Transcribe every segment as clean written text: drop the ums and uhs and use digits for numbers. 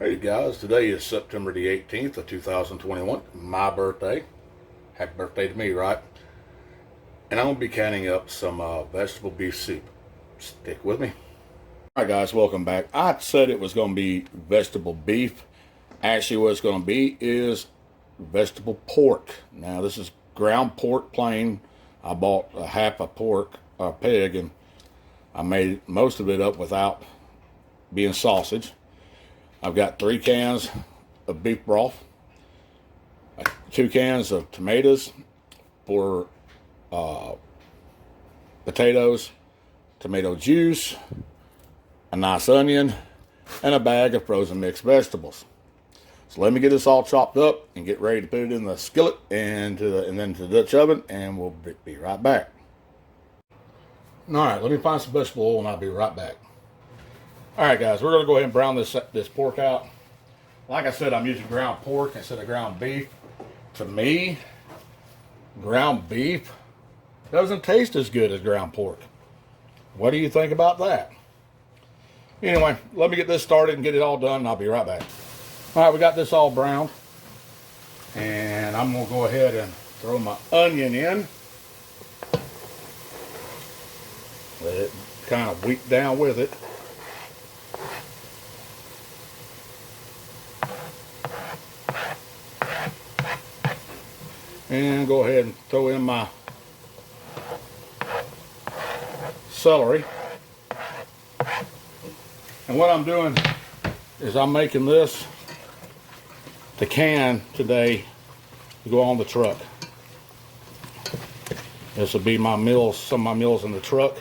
Hey guys, today is September the 18th of 2021, my birthday. Happy birthday to me, right? And I'm going to be canning up some vegetable beef soup. Stick with me. Alright guys, welcome back. I said it was going to be vegetable beef. Actually what it's going to be is vegetable pork. Now this is ground pork plain. I bought a half a pig, and I made most of it up without being sausage. I've got 3 cans of beef broth, 2 cans of tomatoes, 4 potatoes, tomato juice, a nice onion, and a bag of frozen mixed vegetables. So let me get this all chopped up and get ready to put it in the skillet and then to the Dutch oven, and we'll be right back. All right, let me find some vegetable oil and I'll be right back. All right, guys, we're going to go ahead and brown this pork out. Like I said, I'm using ground pork instead of ground beef. To me, ground beef doesn't taste as good as ground pork. What do you think about that? Anyway, let me get this started and get it all done, and I'll be right back. All right, we got this all browned, and I'm going to go ahead and throw my onion in. Let it kind of weep down with it. And go ahead and throw in my celery. And what I'm doing is I'm making this the can today to go on the truck. This will be my meals, some of my meals in the truck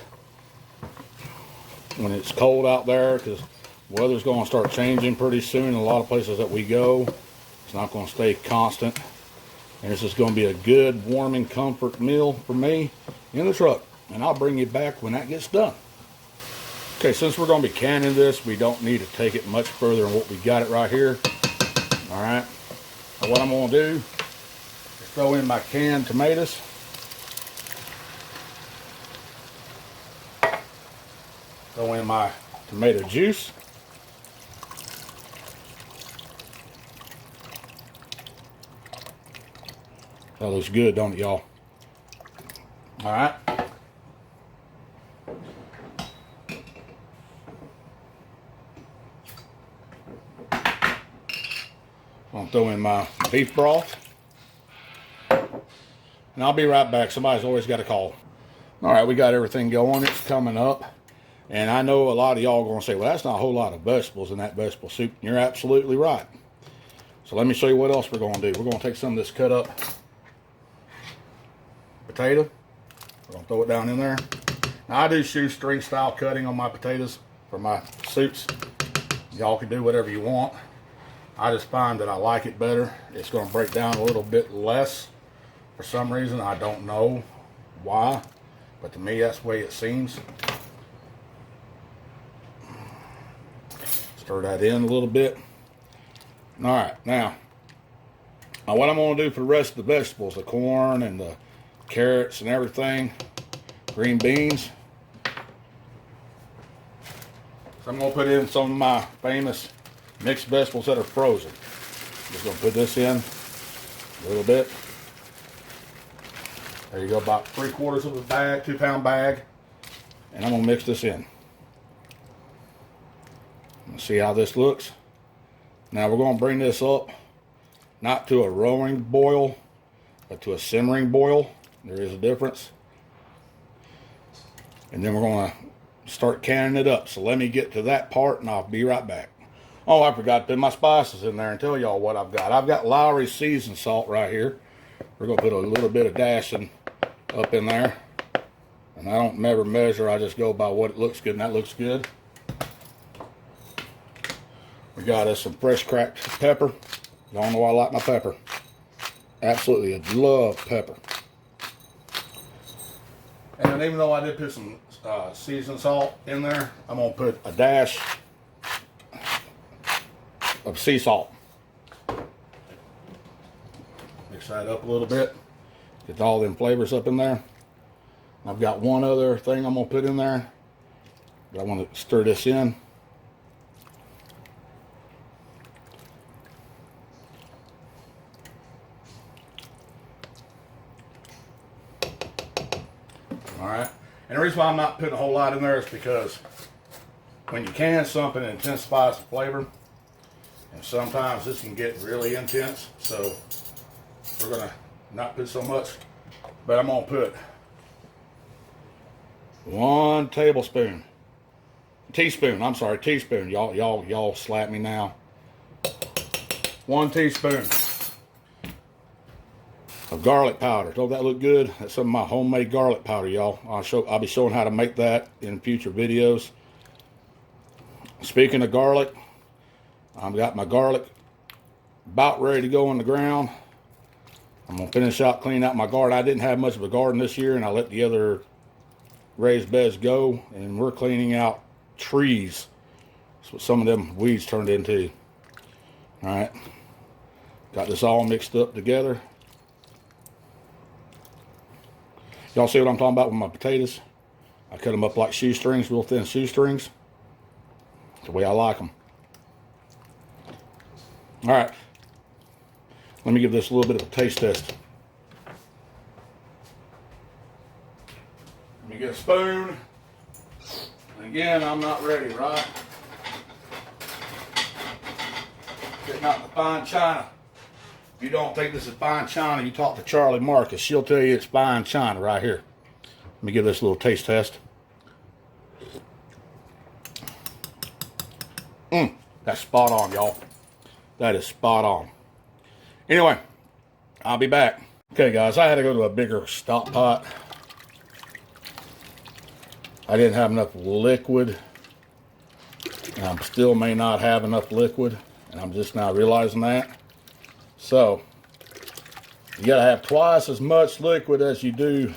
when it's cold out there, because the weather's going to start changing pretty soon in a lot of places that we go. It's not going to stay constant. And this is going to be a good, warming, comfort meal for me in the truck. And I'll bring you back when that gets done. Okay, since we're going to be canning this, we don't need to take it much further than what we got it right here. All right. So what I'm going to do is throw in my canned tomatoes. Throw in my tomato juice. That looks good, don't it, y'all? All right. I'm going to throw in my beef broth. And I'll be right back. Somebody's always got a call. All right, we got everything going. It's coming up. And I know a lot of y'all are going to say, well, that's not a whole lot of vegetables in that vegetable soup. And you're absolutely right. So let me show you what else we're going to do. We're going to take some of this cut up potato. We're going to throw it down in there. Now, I do shoestring style cutting on my potatoes for my soups. Y'all can do whatever you want. I just find that I like it better. It's going to break down a little bit less for some reason. I don't know why, but to me that's the way it seems. Stir that in a little bit. All right, now what I'm going to do for the rest of the vegetables, the corn and the carrots and everything, green beans. So I'm going to put in some of my famous mixed vegetables that are frozen. Just going to put this in a little bit. There you go, about 3/4 of a bag, 2-pound bag. And I'm going to mix this in. Let's see how this looks. Now we're going to bring this up, not to a rolling boil, but to a simmering boil. There is a difference. And then we're going to start canning it up. So let me get to that part and I'll be right back. Oh, I forgot to put my spices in there and tell y'all what I've got. I've got Lawry seasoned salt right here. We're going to put a little bit of dashing up in there. And I don't never measure. I just go by what it looks good, and that looks good. We got us some fresh cracked pepper. Y'all know I like my pepper. Absolutely, I love pepper. And even though I did put some seasoned salt in there, I'm going to put a dash of sea salt. Mix that up a little bit. Get all them flavors up in there. I've got one other thing I'm going to put in there. But I want to stir this in. right? And the reason why I'm not putting a whole lot in there is because when you can something, it intensifies the flavor. And sometimes this can get really intense. So we're gonna not put so much, but I'm gonna put 1 tablespoon. Teaspoon, I'm sorry, teaspoon. Y'all slap me now. 1 teaspoon of garlic powder. Don't that look good? That's some of my homemade garlic powder, y'all. I'll be showing how to make that in future videos. Speaking of garlic, I've got my garlic about ready to go in the ground. I'm gonna finish out cleaning out my garden. I didn't have much of a garden this year, and I let the other raised beds go, and we're cleaning out trees. That's what some of them weeds turned into. All right, got this all mixed up together. Y'all see what I'm talking about with my potatoes? I cut them up like shoestrings, real thin shoestrings. That's the way I like them. All right, let me give this a little bit of a taste test. Let me get a spoon. And again, I'm not ready, right? Getting out the fine china. If you don't think this is fine china, you talk to Charlie Marcus. She'll tell you it's fine china right here. Let me give this a little taste test. That's spot on, y'all. That is spot on. Anyway, I'll be back. Okay, guys, I had to go to a bigger stock pot. I didn't have enough liquid. And I still may not have enough liquid. And I'm just now realizing that. So, you gotta have twice as much liquid as you do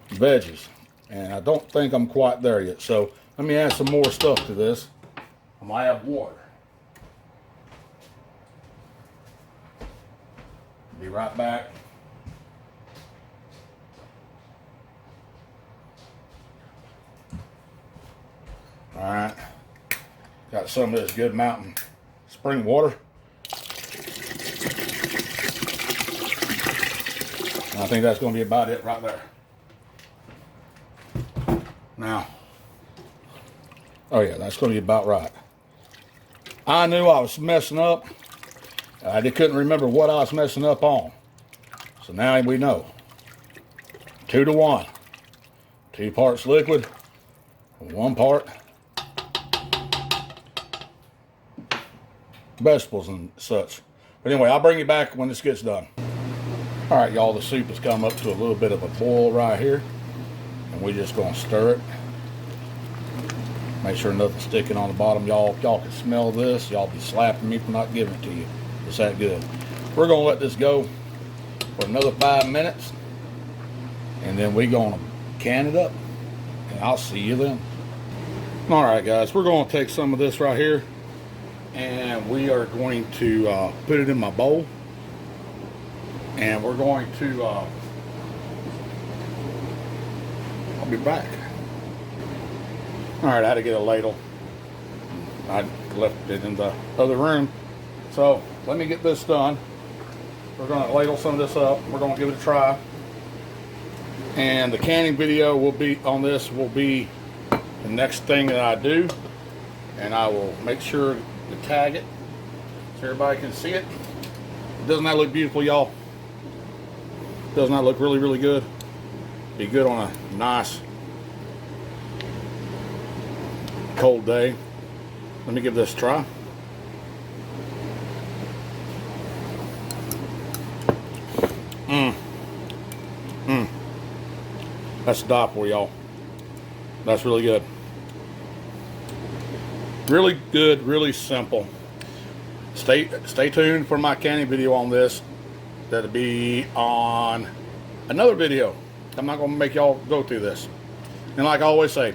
veggies. And I don't think I'm quite there yet. So, let me add some more stuff to this. I might have water. Be right back. All right. Got some of this good mountain spring water. I think that's going to be about it right there. Now, oh yeah, that's going to be about right. I knew I was messing up. I couldn't remember what I was messing up on. So now we know. 2 to 1. 2 parts liquid, 1 part vegetables and such. But anyway, I'll bring you back when this gets done. All right, y'all, the soup has come up to a little bit of a boil right here. And we're just going to stir it. Make sure nothing's sticking on the bottom. Y'all can smell this. Y'all be slapping me for not giving it to you. It's that good. We're going to let this go for another 5 minutes. And then we're going to can it up. And I'll see you then. All right, guys. We're going to take some of this right here. And we are going to put it in my bowl. And we're going to... I'll be back. All right, I had to get a ladle. I left it in the other room. So let me get this done. We're going to ladle some of this up. We're going to give it a try. And the canning video will be on this will be the next thing that I do. And I will make sure to tag it so everybody can see it. Doesn't that look beautiful, y'all? Doesn't that look really, really good? Be good on a nice cold day. Let me give this a try. That's a die for y'all. That's really good. Really good, really simple. Stay tuned for my canning video on this. That'll be on another video. I'm not going to make y'all go through this. And like I always say,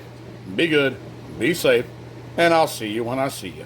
be good, be safe, and I'll see you when I see you.